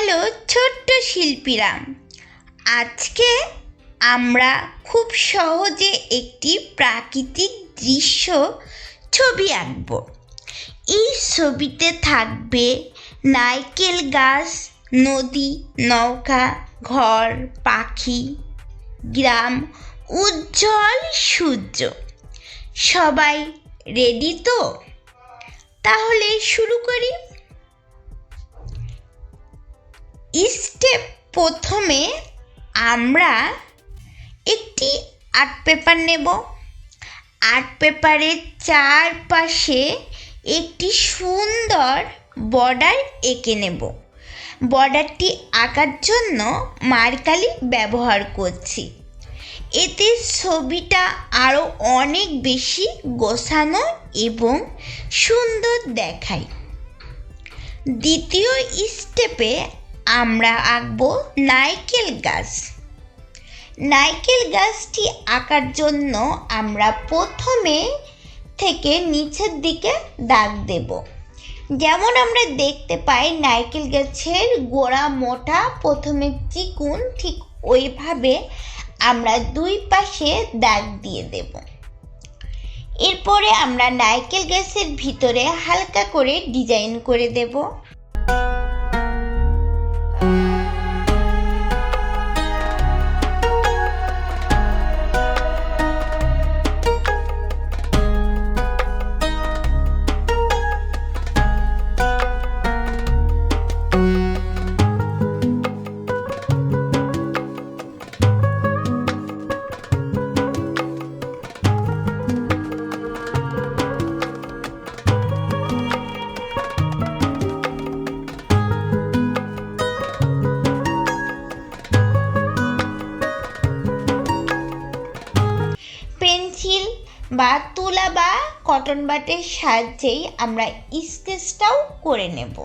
Hello ছোট্ট শিল্পীরা, আজকে আমরা খুব সহজে একটি প্রাকৃতিক দৃশ্য ছবি আঁকব। এই ছবিতে থাকবে নারকেল গাছ, নদী, নৌকা, ঘর, পাখি, গ্রাম, উজ্জ্বল সূর্য। সবাই রেডি তো? তাহলে শুরু করি। স্টেপ প্রথমে আমরা একটি আর্ট পেপার নেব। আর্ট পেপারের চারপাশে একটি সুন্দর বর্ডার এঁকে নেব। বর্ডারটি আঁকার জন্য মার্কালি ব্যবহার করছি। এতে ছবিটা আরও অনেক বেশি গোছানো এবং সুন্দর দেখায়। দ্বিতীয় স্টেপে আমরা আঁকব নারকেল গাছ। নারকেল গাছটি আঁকার জন্য আমরা প্রথমে থেকে নিচের দিকে দাগ দেব। যেমন আমরা দেখতে পাই নারকেল গাছের গোড়া মোটা, প্রথমে চিকুন, ঠিক ওইভাবে আমরা দুই পাশে দাগ দিয়ে দেব। এরপরে আমরা নারকেল গাছের ভিতরে হালকা করে ডিজাইন করে দেব। পেন্সিল বা তুলা বা কটন বাটের সাহায্যেই আমরা স্কেচটাও করে নেব।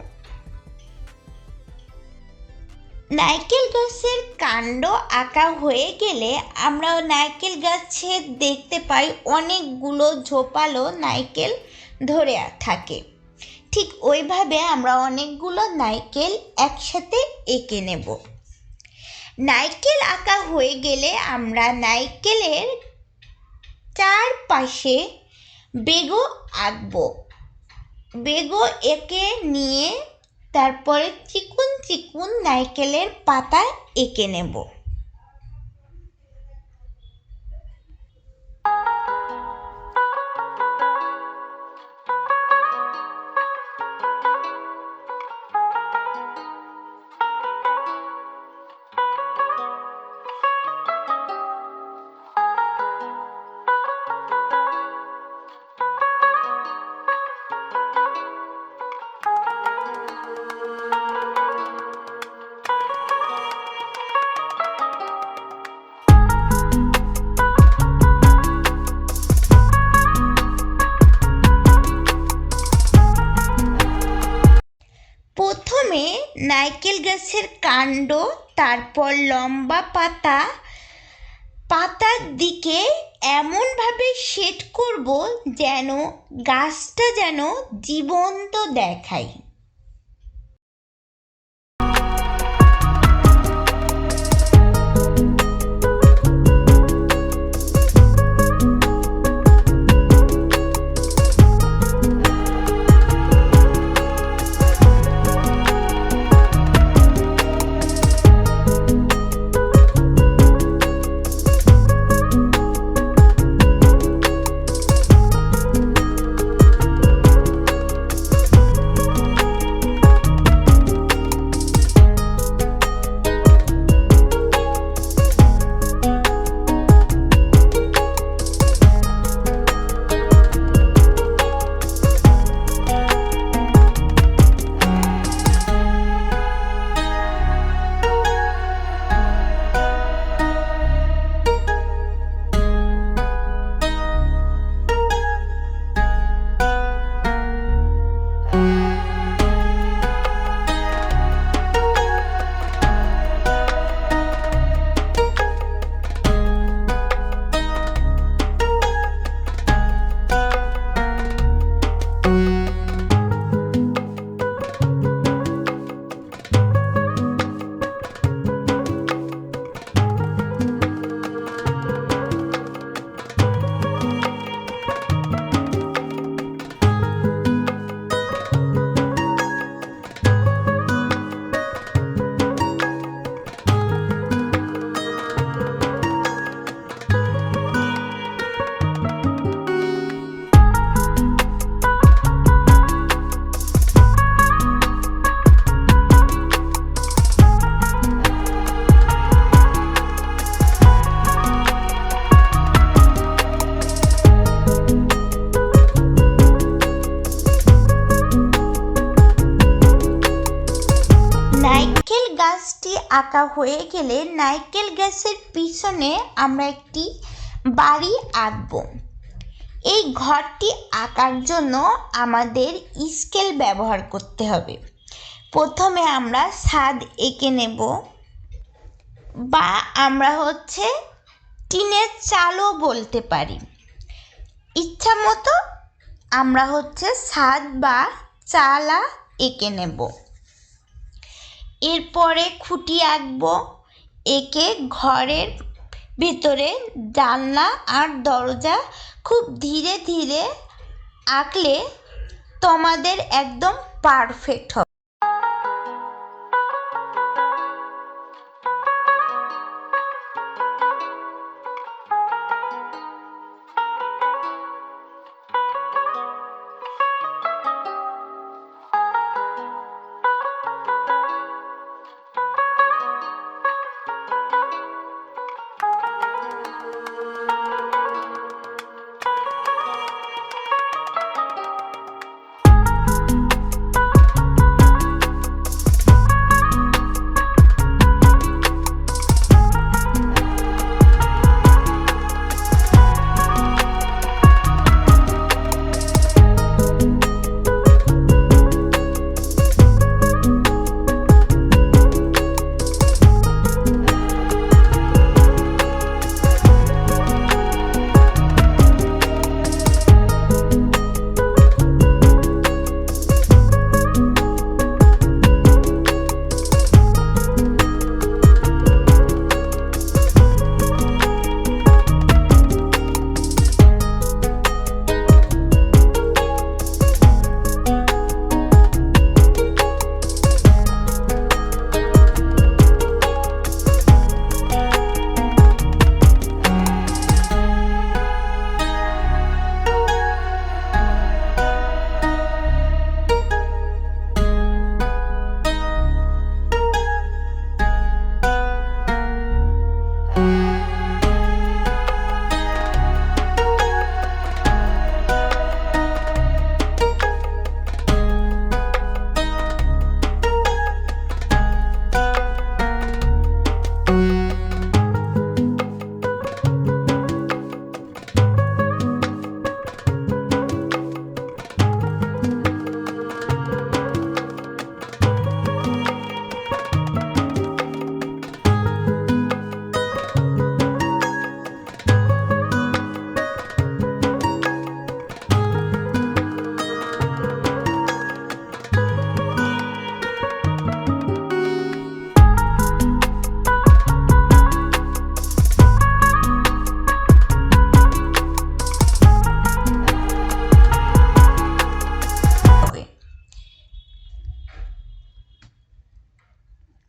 নারকেল গাছের কাণ্ড আঁকা হয়ে গেলে আমরা নারকেল গাছে দেখতে পাই অনেকগুলো ঝোপালো নারকেল ধরে থাকে। ঠিক ওইভাবে আমরা অনেকগুলো নারকেল একসাথে এঁকে নেব। নারকেল আঁকা হয়ে গেলে আমরা নারকেলের চারপাশে বেগও আঁকব। বেগও এঁকে নিয়ে তারপরে চিকুন চিকুন নারকেলের পাতা এঁকে নেব। প্রথমে নারকেল গাছের কাণ্ড, তারপর লম্বা পাতা, পাতার দিকে এমনভাবে সেট করব যেন গাছটা যেন জীবন্ত দেখায়। ঘরটি আঁকা হয়ে গেলে নারকেল গাছের পিছনে আমরা একটি বাড়ি আঁকব। এই ঘরটি আঁকার জন্য আমাদের স্কেল ব্যবহার করতে হবে। প্রথমে আমরা ছাদ এঁকে নেব, বা আমরা টিনের চালও বলতে পারি। ইচ্ছা মতো আমরা ছাদ বা চালা এঁকে নেব। এরপরে খুঁটি আঁকবো। এঁকে ঘরের ভিতরে জানলা আর দরজা খুব ধীরে ধীরে আঁকলে তোমাদের একদম পারফেক্ট হবে।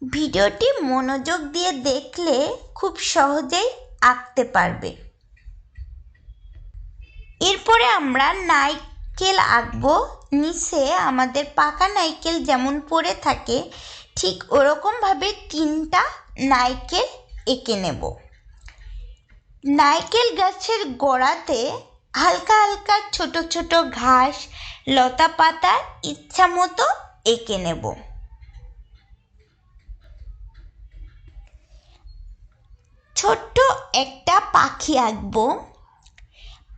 ভিডিওটি মনোযোগ দিয়ে দেখলে খুব সহজেই আঁকতে পারবে। এরপরে আমরা নারকেল আঁকবো। নিচে আমাদের পাকা নারকেল যেমন পড়ে থাকে ঠিক ওরকমভাবে 3টা নারকেল এঁকে নেব। নারকেল গাছের গোড়াতে হালকা হালকা ছোট ছোট ঘাস লতা পাতা ইচ্ছা মতো এঁকে নেব। ছোট্ট একটা পাখি আঁকবো।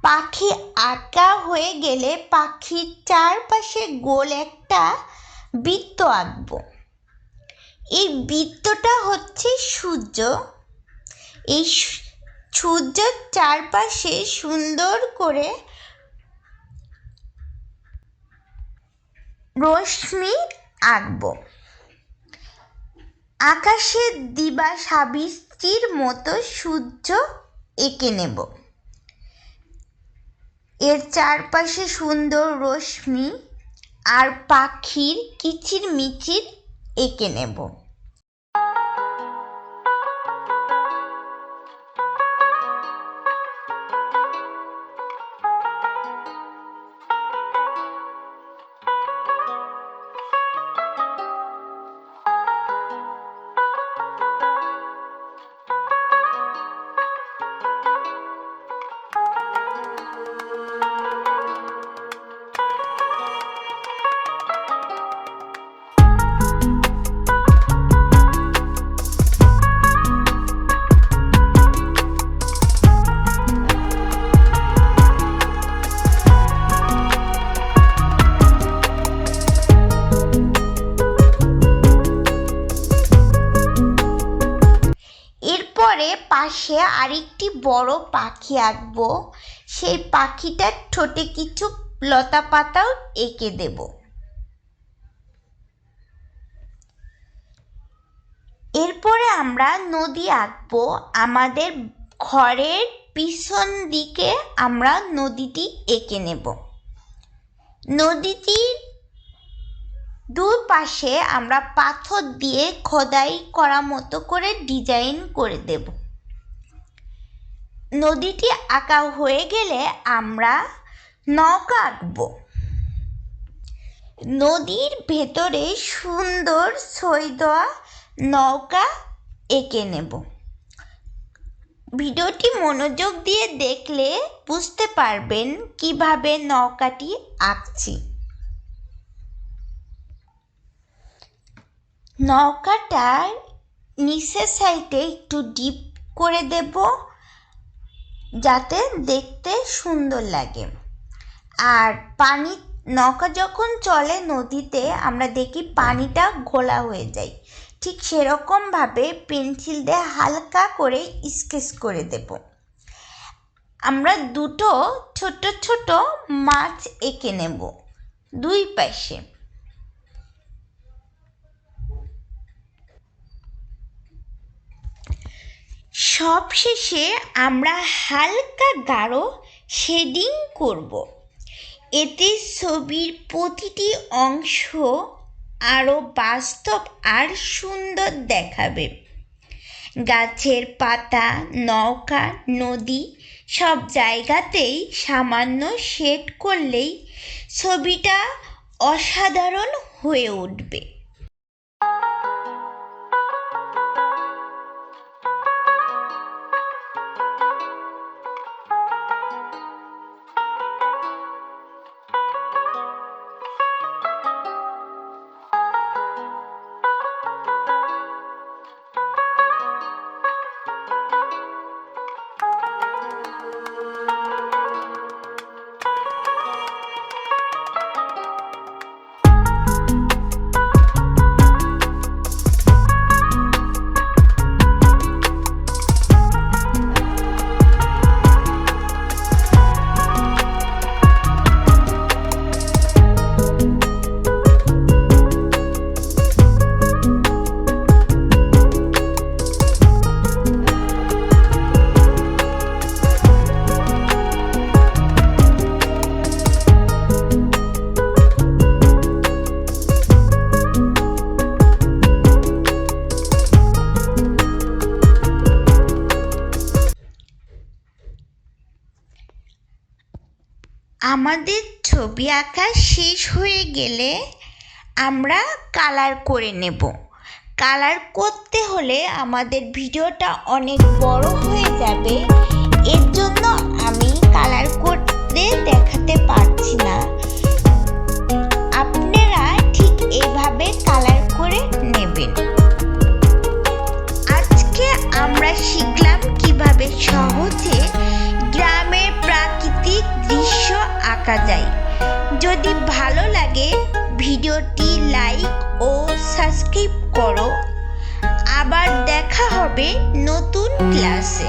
পাখি আঁকা হয়ে গেলে পাখির চারপাশে গোল একটা বৃত্ত আঁকবো। এই বৃত্তটা সূর্য। এই সূর্যের চারপাশে সুন্দর করে রশ্মি আঁকবো। আকাশের দিবা সাবিত্রীর মতো সূর্য এঁকে নেব। এর চারপাশে সুন্দর রশ্মি আর পাখির কিচির মিচির এঁকে নেব। পাশে আরেকটি বড় পাখি আঁকবো। সেই পাখিটার ঠোঁটে কিছু লতা পাতাও এঁকে দেব। এরপরে আমরা নদী আঁকবো। আমাদের ঘরের পিছন দিকে আমরা নদীটি এঁকে নেব। নদীটির দুই পাশে আমরা পাথর দিয়ে খোদাই করা মতো করে ডিজাইন করে দেব। নদীটি আঁকা হয়ে গেলে আমরা নৌকা আঁকব। নদীর ভেতরে সুন্দর সই দেওয়া নৌকা এঁকে নেব। ভিডিওটি মনোযোগ দিয়ে দেখলে বুঝতে পারবেন কিভাবে নৌকাটি আঁকছি। নৌকাটার নিচের সাইডে একটু ডিপ করে দেব যাতে দেখতে সুন্দর লাগে। আর নৌকা যখন চলে নদীতে আমরা দেখি পানিটা ঘোলা হয়ে যায়, ঠিক সেরকমভাবে পেন্সিল দিয়ে হালকা করে স্কেচ করে দেব। আমরা দুটো ছোট ছোট মাছ এঁকে নেব দুই পাশে। সবশেষে আমরা হালকা গাঢ় শেডিং করব। এতে ছবির প্রতিটি অংশ আরও বাস্তব আর সুন্দর দেখাবে। গাছের পাতা, নৌকা, নদী সব জায়গাতেই সামান্য শেড করলেই ছবিটা অসাধারণ হয়ে উঠবে। আমাদের ছবি আঁকা শেষ হয়ে গেলে আমরা কালার করে নেব। কালার করতে হলে আমাদের ভিডিওটা অনেক বড় হয়ে যাবে, এর জন্য আমি কালার করতে দেখাতে পারছি না। আপনারা ঠিক এইভাবে কালার করে নেবেন। আজকে আমরা শিখলাম কিভাবে সহজে গ্রামের প্রাকৃতিক দৃশ্য আঁকা যায়। যদি ভালো লাগে ভিডিওটি লাইক ও সাবস্ক্রাইব করো। আবার দেখা হবে নতুন ক্লাসে।